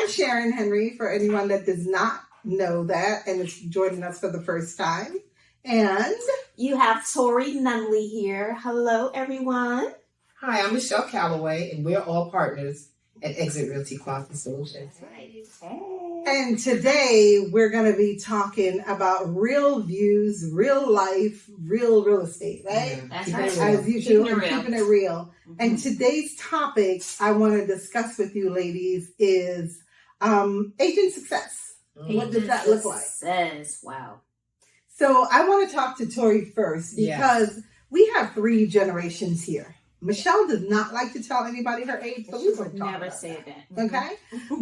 I'm Sharon Henry, for anyone that does not know that and is joining us for the first time. And you have Tori Nunley here. Hello, everyone. Hi, I'm Michele Calloway, and we're all partners at EXIT Realty Quality Solutions. Hey. And today we're going to be talking about real views, real life, real estate, right? That's right. As usual, keeping it real. Mm-hmm. And today's topic I want to discuss with you ladies is agent success. Mm-hmm. What does that look like? Wow. So I want to talk to Tori first because we have 3 generations here. Michele does not like to tell anybody her age, so we would never say that. Okay?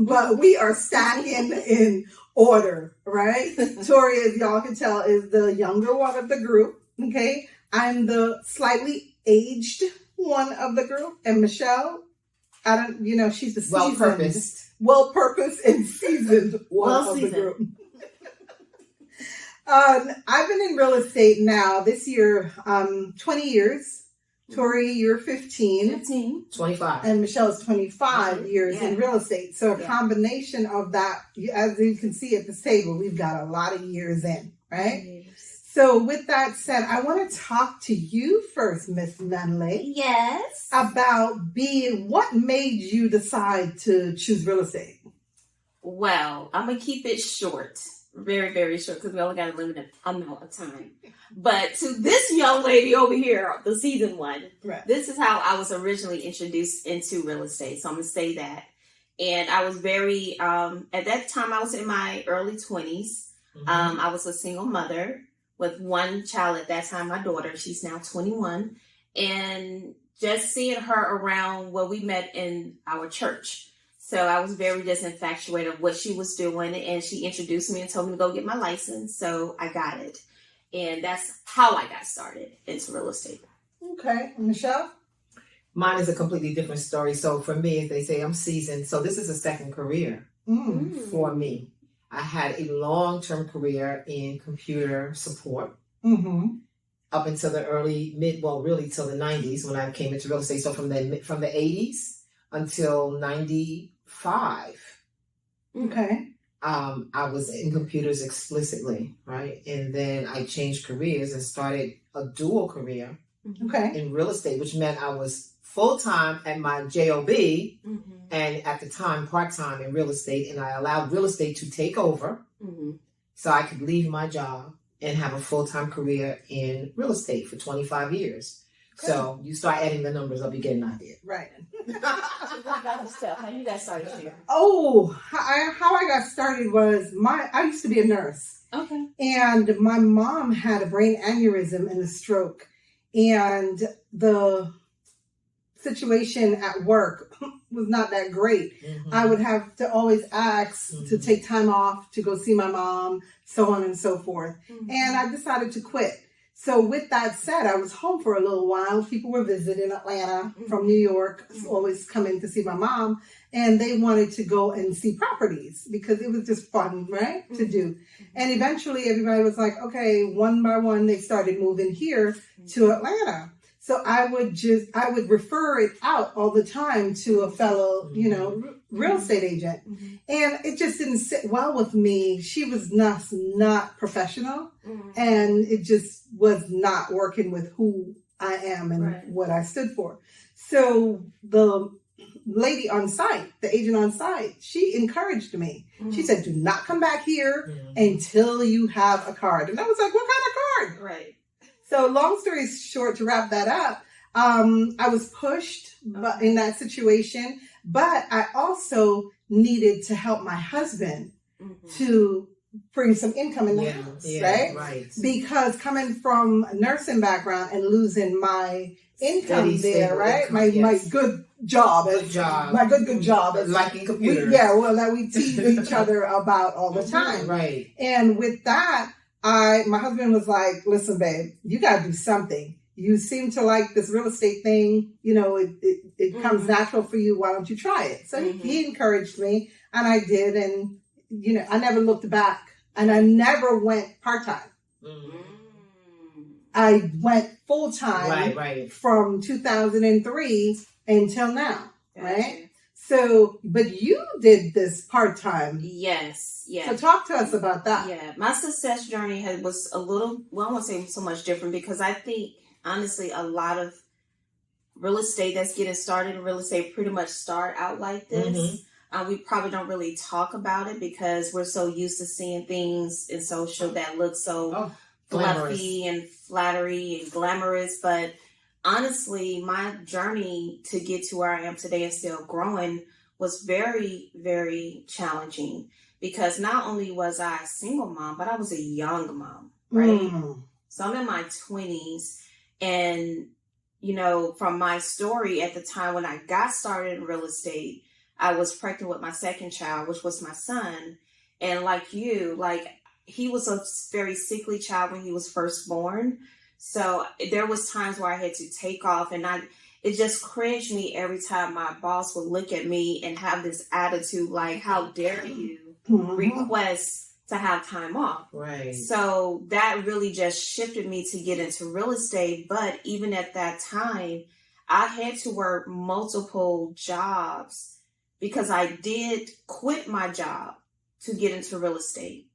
But we are stacking in order, right? Tori, as y'all can tell, is the younger one of the group. Okay? I'm the slightly aged one of the group. And Michele, she's the well-purposed and seasoned one of the group. I've been in real estate now this year, 20 years. Tori, you're 15. 25. And Michelle's 25 years in real estate. So a combination of that, as you can see at this table, we've got a lot of years in, right? Yes. So with that said, I want to talk to you first, Miss Nunley. Yes. About what made you decide to choose real estate? Well, I'm going to keep it short. Very, very short, because we only got a limited amount of time. But to this young lady over here, the season one, This is how I was originally introduced into real estate. So I'm going to say that. And I was very, at that time, I was in my early 20s. Mm-hmm. I was a single mother with one child at that time, my daughter. She's now 21. And just seeing her around we met in our church. So I was very just infatuated of what she was doing, and she introduced me and told me to go get my license. So I got it. And that's how I got started into real estate. Okay. Michele? Mine is a completely different story. So for me, as they say, I'm seasoned. So this is a second career for me. I had a long-term career in computer support up until the really till the 90s when I came into real estate. So from the 80s until 95. Okay. I was in computers explicitly, right? And then I changed careers and started a dual career in real estate, which meant I was full-time at my job and at the time part-time in real estate. And I allowed real estate to take over so I could leave my job and have a full-time career in real estate for 25 years. Okay. So you start adding the numbers up, you get an idea. Right. How you got started here? How I got started was I used to be a nurse. Okay. And my mom had a brain aneurysm and a stroke. And the situation at work was not that great. Mm-hmm. I would have to always ask to take time off to go see my mom, so on and so forth. Mm-hmm. And I decided to quit. So with that said, I was home for a little while. People were visiting Atlanta from New York, always coming to see my mom. And they wanted to go and see properties because it was just fun, right, to do. And eventually everybody was like, okay, one by one, they started moving here to Atlanta. So I would refer it out all the time to a fellow, real estate agent. Mm-hmm. And it just didn't sit well with me. She was not professional. Mm-hmm. And it just was not working with who I am and what I stood for. So the lady on site, the agent on site, she encouraged me. Mm-hmm. She said, do not come back here until you have a card. And I was like, what kind of card? Right. So long story short, to wrap that up, I was pushed in that situation, but I also needed to help my husband to bring some income in the house, right? Because coming from a nursing background and losing my income there, right? My good job. My good job. Liking computers. That we tease each other about all the time. Right. And with that, my husband was like, listen, babe, you got to do something. You seem to like this real estate thing. It comes natural for you. Why don't you try it? So he encouraged me and I did. And, I never looked back and I never went part-time. I went full-time from 2003 until now. Right. So, but you did this part-time. Yes. Yeah. So talk to us about that. Yeah. My success journey was a little, well, I won't say so much different, because I think, honestly, a lot of real estate that's getting started in real estate pretty much start out like this. We probably don't really talk about it because we're so used to seeing things in social that look so fluffy and flattery and glamorous. But honestly, my journey to get to where I am today and still growing was very, very challenging, because not only was I a single mom, but I was a young mom, right? So I'm in my 20s, and you know, from my story at the time when I got started in real estate, I was pregnant with my second child, which was my son. And like you, like, he was a very sickly child when he was first born. So there was times where I had to take off, and it just cringed me every time my boss would look at me and have this attitude like, how dare you request to have time off. Right. So that really just shifted me to get into real estate. But even at that time, I had to work multiple jobs, because I did quit my job to get into real estate.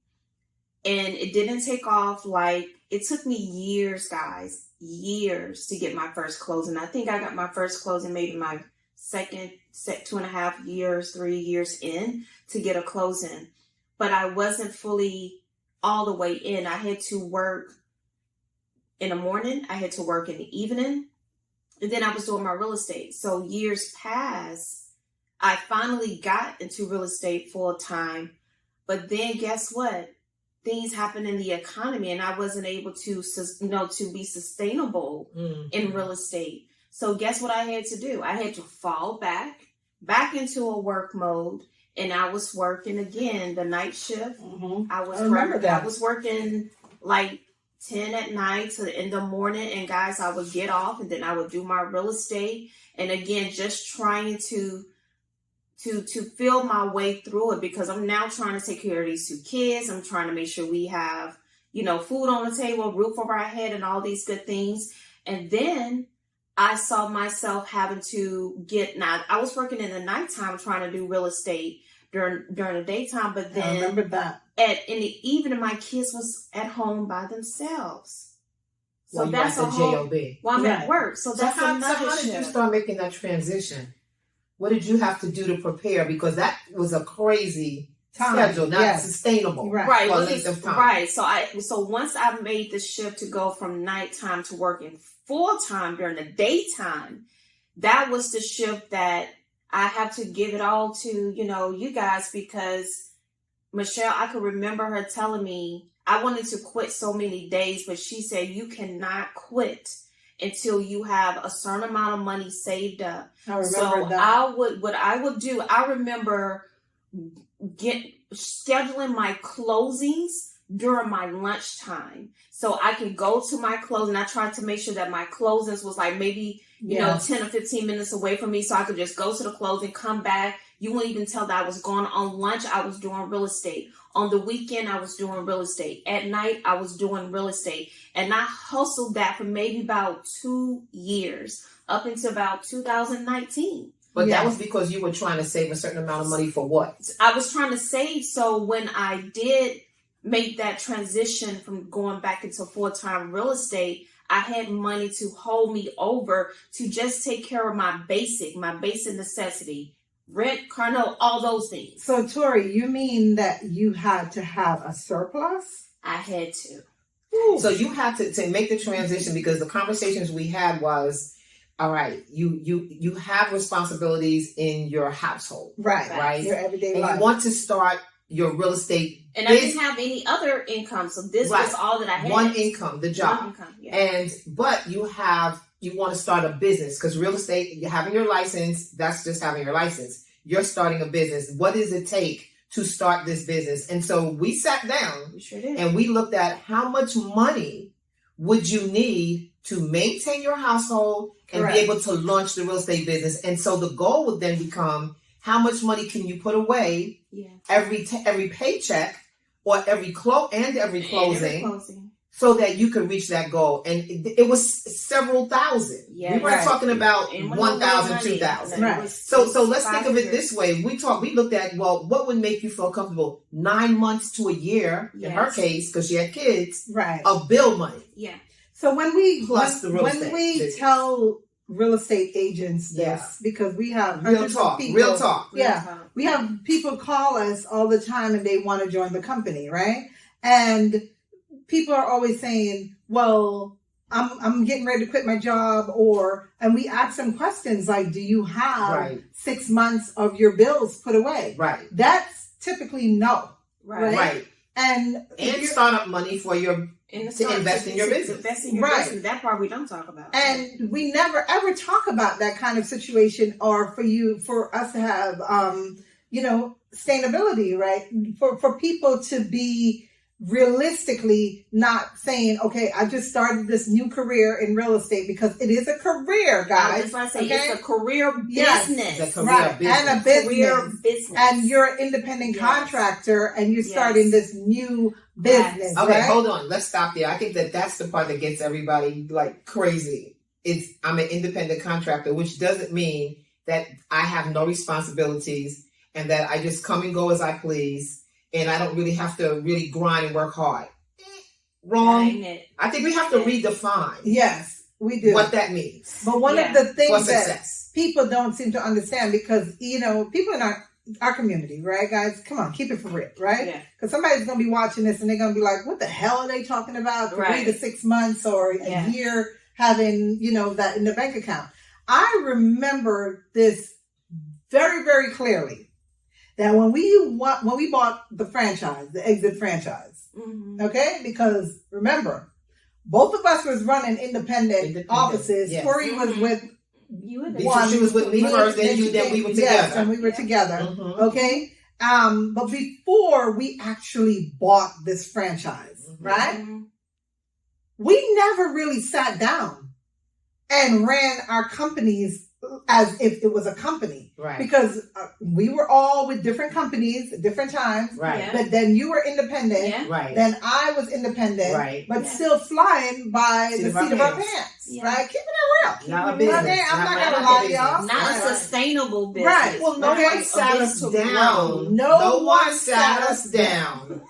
And it didn't take off. Like, it took me years, guys, years to get my first closing. I think I got my first closing maybe my second 2.5 years, 3 years in to get a closing. But I wasn't fully all the way in. I had to work in the morning. I had to work in the evening. And then I was doing my real estate. So years passed. I finally got into real estate full time. But then guess what? Things happened in the economy, and I wasn't able to, to be sustainable in real estate. So guess what I had to do? I had to fall back into a work mode. And I was working again the night shift. I was working like 10 at night to the end of the morning. And guys, I would get off, and then I would do my real estate. And again, just trying to feel my way through it, because I'm now trying to take care of these 2 kids. I'm trying to make sure we have, food on the table, roof over our head, and all these good things. And then I saw myself having to I was working in the nighttime trying to do real estate during the daytime, but then I remember that. In the evening, my kids was at home by themselves. So that's a job. While I'm at work. So that's how another did you start making that transition? What did you have to do to prepare? Because that was a crazy schedule, not sustainable. Right. For a length of time. Right. So once I made the shift to go from nighttime to working full time during the daytime, that was the shift that I have to give it all to, you guys, because Michele, I could remember her telling me I wanted to quit so many days, but she said, you cannot quit until you have a certain amount of money saved up. I remember that. What I would do, I remember scheduling my closings during my lunchtime, so I can go to my closing. I tried to make sure that my closings was like maybe 10 or 15 minutes away from me, so I could just go to the closing, come back. You wouldn't even tell that I was going on lunch. I was doing real estate. On the weekend, I was doing real estate. At night, I was doing real estate. And I hustled that for maybe about 2 years, up until about 2019. But that was because you were trying to save a certain amount of money for what? I was trying to save, so when I did make that transition from going back into full-time real estate, I had money to hold me over to just take care of my basic necessity. Rent, car note, all those things. So, Tori, you mean that you had to have a surplus? I had to. Ooh. So you had to make the transition, because the conversations we had was, all right, you have responsibilities in your household. Right. Your everyday and life. You want to start your real estate. And I didn't have any other income, so this was all that I had. One income, the job. One income, yeah. But you want to start a business, because real estate, having your license, that's just having your license. You're starting a business. What does it take to start this business? And so we sat down and we looked at how much money would you need to maintain your household and be able to launch the real estate business. And so the goal would then become, how much money can you put away every paycheck or every closing so that you can reach that goal. And it was several thousand. Yeah, we weren't talking about And 1,000, 2,000. Right. So let's think of it this way. We looked at, well, what would make you feel comfortable? 9 months to a year, in her case, because she had kids, right, of bill money. Yeah. So when we Plus the real estate when we business. tell real estate agents this, because we have Real hundreds of talk. people, Real talk. Yeah. We have people call us all the time and they want to join the company, right? And people are always saying, well, I'm getting ready to quit my job, and we ask them questions like, do you have 6 months of your bills put away? Right. That's typically no. Right. And startup money for your to invest in your business. Invest in your business. That part we don't talk about. And we never ever talk about that kind of situation, or for us to have sustainability, right? For people to be realistically not saying, okay, I just started this new career in real estate, because it is a career, guys. I was going to say, it's a career business. It's a career business. And a business. Career business. And you're an independent contractor and you're starting this new business. Okay, right? hold on. Let's stop there. I think that's the part that gets everybody like crazy. I'm an independent contractor, which doesn't mean that I have no responsibilities and that I just come and go as I please. And I don't really have to really grind and work hard. Wrong. I think we have to redefine. Yes, we do. What that means. But one of the things that success. People don't seem to understand, because, people in our community, right, guys? Come on, keep it for real, right? Yeah. Because somebody's going to be watching this and they're going to be like, what the hell are they talking about? 3 to 6 months or a year having, that in the bank account. I remember this very, very clearly. That when we bought the franchise, the EXIT franchise, okay? Because remember, both of us was running independent offices. Yes. Tori was with one. She was with me first, then we were together. Yes, and we were together, okay? But before we actually bought this franchise, right? We never really sat down and ran our companies as if it was a company. Right. Because we were all with different companies at different times. Right. Yeah. But then you were independent. Yeah. Right. Then I was independent. Right. But still flying by the seat of our pants. Yeah. Right? Keeping it real. Not a business. Okay? I'm not going to lie to y'all. Not a sustainable business. Right. Well, no one sat us down. No one sat us down.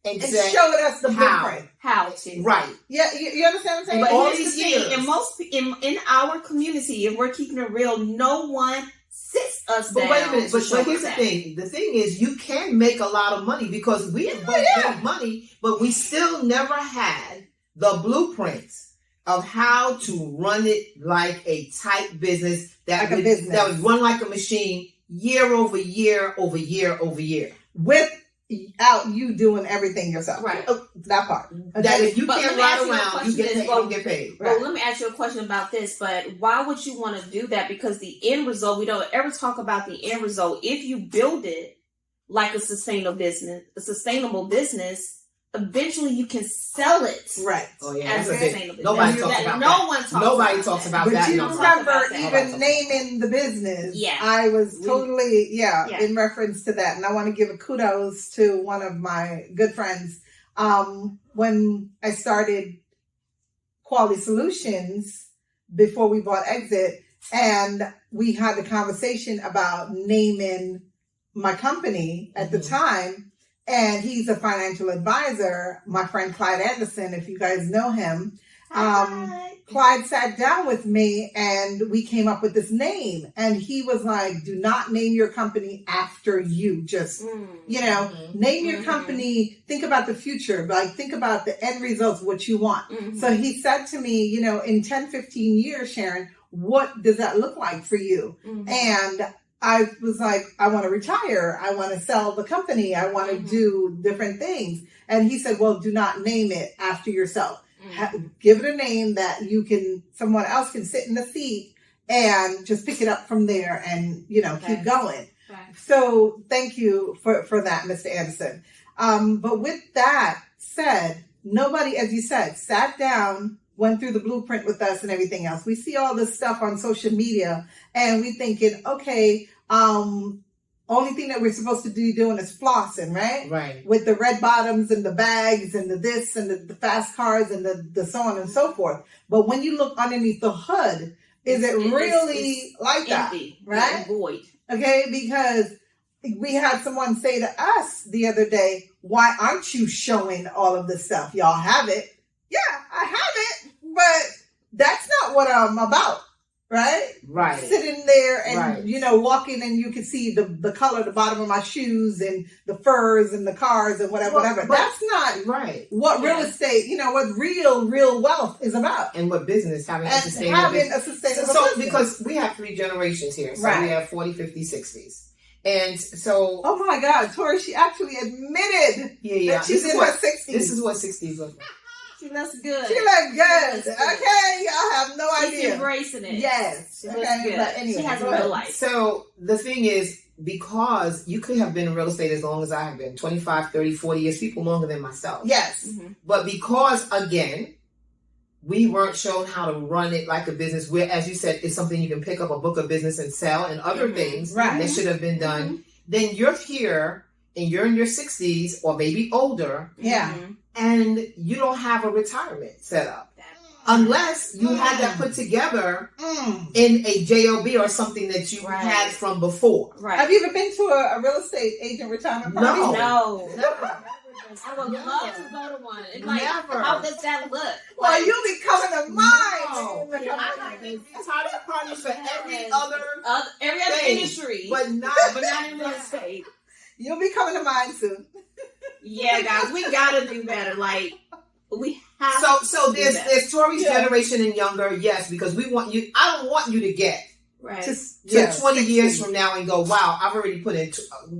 And showed us the blueprint. How to. Right. Yeah, you understand what I'm saying? But all here's these the thing, years. in our community, if we're keeping it real, no one sits us down. But wait a minute, but here's the thing. The thing is, you can make a lot of money, because we have both made money, but we still never had the blueprints of how to run it like a tight business that would run like a machine year over year over year over year. Without you doing everything yourself. Right. That part. That if you can't ride around, you don't get paid. Well, let me ask you a question about this, but why would you want to do that? Because the end result, we don't ever talk about the end result. If you build it like a sustainable business, eventually you can sell it. Right. Oh yeah, as that's a a sustainable Nobody business. talks about No that. one talks Nobody about talks that. about But that. you no. remember Nobody even naming the business. Yeah. I was totally, in reference to that. And I want to give a kudos to one of my good friends. When I started Quality Solutions before we bought EXIT, and we had a conversation about naming my company at the time. And he's a financial advisor, my friend Clyde Anderson, if you guys know him. Clyde sat down with me and we came up with this name. And he was like, do not name your company after you. Just, name your company. Think about the future. Like, think about the end results, what you want. So he said to me, in 10, 15 years, Sharon, what does that look like for you? And I was like, I want to retire. I want to sell the company. I want to do different things. And he said, well, do not name it after yourself. Give it a name that someone else can sit in the seat and just pick it up from there and, keep going. Right. So thank you for that, Mr. Anderson. But with that said, nobody, as you said, sat down, went through the blueprint with us and everything else. We see all this stuff on social media and we thinking, okay, only thing that we're supposed to be doing is flossing, right? Right. With the red bottoms and the bags and the this and the fast cars and the so on and so forth. But when you look underneath the hood, is it really like that? Empty, right? Void. Okay, because we had someone say to us the other day, why aren't you showing all of this stuff? Y'all have it. Yeah, I have it, but that's not what I'm about. Right? Right. Sitting there and, right. you know, walking and you can see the color, the bottom of my shoes and the furs and the cars and whatever. But that's not right. what real estate, you know, what real wealth is about. And what business, having a sustainable business. So because we have 3 generations here. So we have 40, 50, 60s. And so... Oh my God, Tori, she actually admitted that she's in her 60s. This is what 60s look like. She looks good. She looks good. Okay, y'all have no idea. She's embracing it. Yes. She looks good. But anyway, she has a real life. So the thing is, because you could have been in real estate as long as I have been, 25, 30, 40 years, people longer than myself. Yes. Mm-hmm. But because, again, we weren't shown how to run it like a business, where, as you said, it's something you can pick up a book of business and sell and other things that should have been done, then you're here and you're in your 60s or maybe older. Yeah. And you don't have a retirement set up. Unless you had that put together in a JOB or something that you had from before. Right. Have you ever been to a real estate agent retirement party? No. I would love to go to one. It's like, how does that look? Well, you'll be coming to mine. No. I have retirement parties for every other industry. But not in real estate. You'll be coming to mine soon. Yeah, guys, we gotta do better. Like, we have. So there's Tori's generation and younger, yes, because we want you. I don't want you to get to 20 years from now and go, wow, I've already put in.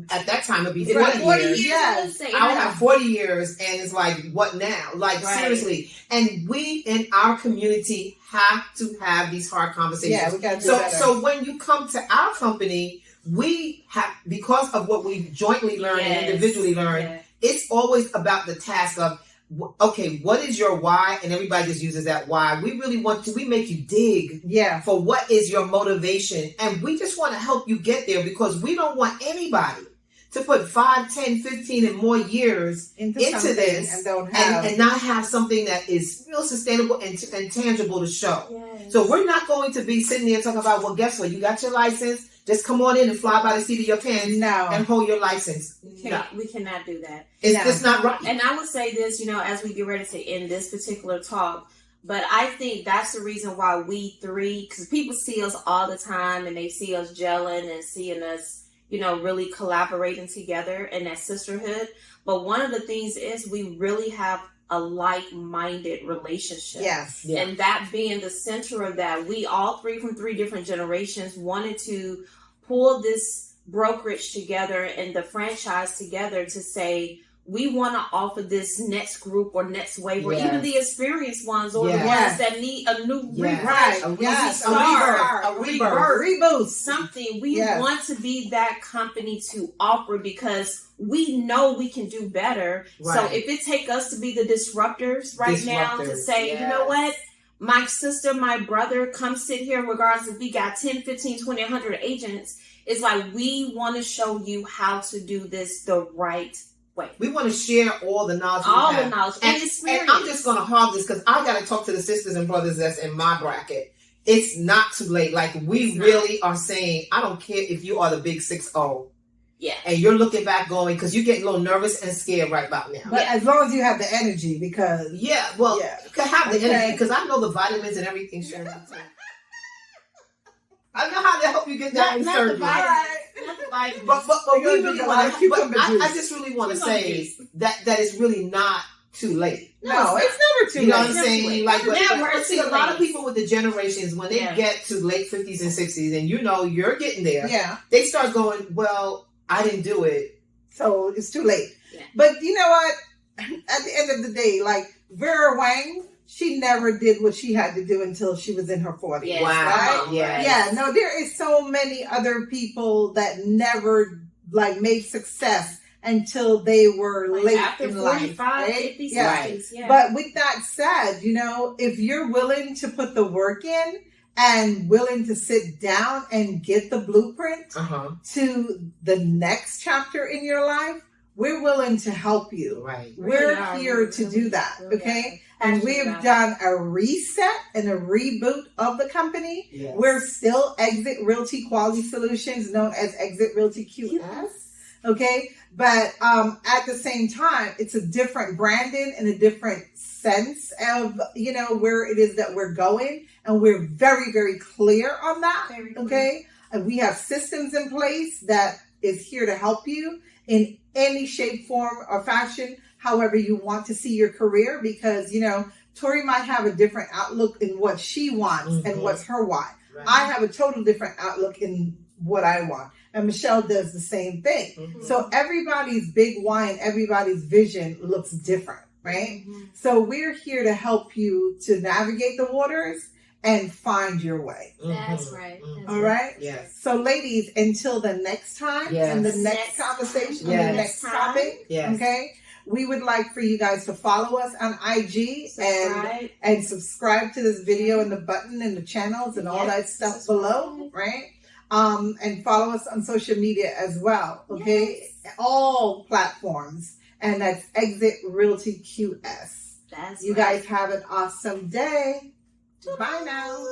At that time, it'd be 40 years. Yes, I would have 40 years, and it's like, what now? Like seriously. And we in our community have to have these hard conversations. Yeah, we got to do better. So when you come to our company, we have, because of what we jointly learn and individually learn. It's always about the task of, okay, what is your why? And everybody just uses that why. We really we make you dig for what is your motivation. And we just want to help you get there because we don't want anybody to put 5, 10, 15 and more years into this and not have something that is real sustainable and tangible to show. Yes. So we're not going to be sitting there talking about, well, guess what? You got your license. Just come on in and fly by the seat of your pants and hold your license. We cannot do that. It's just not right. And I would say this, as we get ready to end this particular talk, but I think that's the reason why we 3, because people see us all the time and they see us gelling and seeing us, really collaborating together in that sisterhood. But one of the things is we really have a like-minded relationship. Yes. Yeah. And that being the center of that, we all 3 from 3 different generations wanted to pull this brokerage together and the franchise together to say, we want to offer this next group or next wave or even the experienced ones or the ones that need a new refresh, a reboot, something. We want to be that company to offer because we know we can do better. Right. So if it take us to be the disruptors now to say, you know what? My sister, my brother, come sit here regardless if we got 10, 15, 20, 100 agents. It's like we want to show you how to do this the right way. We want to share all the knowledge the knowledge and experience. And I'm just going to hog this because I got to talk to the sisters and brothers that's in my bracket. It's not too late. Like we really are saying, I don't care if you are the big 6-0. Yeah. And you're looking back going, because you're getting a little nervous and scared right about now. But as long as you have the energy, because... you can have the energy, because I know the vitamins and everything, Sharon. I know how to help you get that in surgery. But we really want to... I just really want to say that it's really not too late. No, it's never too late. You know what I'm saying? Like, I see a lot of people with the generations, when they get to late 50s and 60s, and you're getting there, they start going, well... I didn't do it. So it's too late. Yeah. But you know what? At the end of the day, like Vera Wang, she never did what she had to do until she was in her 40s. Yes. Wow. Right? Yes. Yeah. No, there is so many other people that never made success until they were late after in 45, life. 50, right? 60s. Yeah. But with that said, if you're willing to put the work in and willing to sit down and get the blueprint to the next chapter in your life, we're willing to help you. Right. We're here to do that. Okay. And we've done a reset and a reboot of the company. Yes. We're still EXIT Realty Quality Solutions, known as EXIT Realty QS. Okay. But at the same time, it's a different branding and a different sense of, where it is that we're going. And we're very, very clear on that. Okay. And we have systems in place that is here to help you in any shape, form, or fashion, however you want to see your career, because, Tori might have a different outlook in what she wants and what's her why. Right. I have a total different outlook in what I want. And Michele does the same thing. So everybody's big why and everybody's vision looks different, right? So we're here to help you to navigate the waters and find your way. That's right. All right? Yes. So ladies, until the next time and the next conversation, and the next topic, okay? We would like for you guys to follow us on IG and subscribe to this video and the button and the channels and all that stuff below, right? And follow us on social media as well, okay? All platforms. And that's EXIT Realty QS. You guys have an awesome day. Bye now.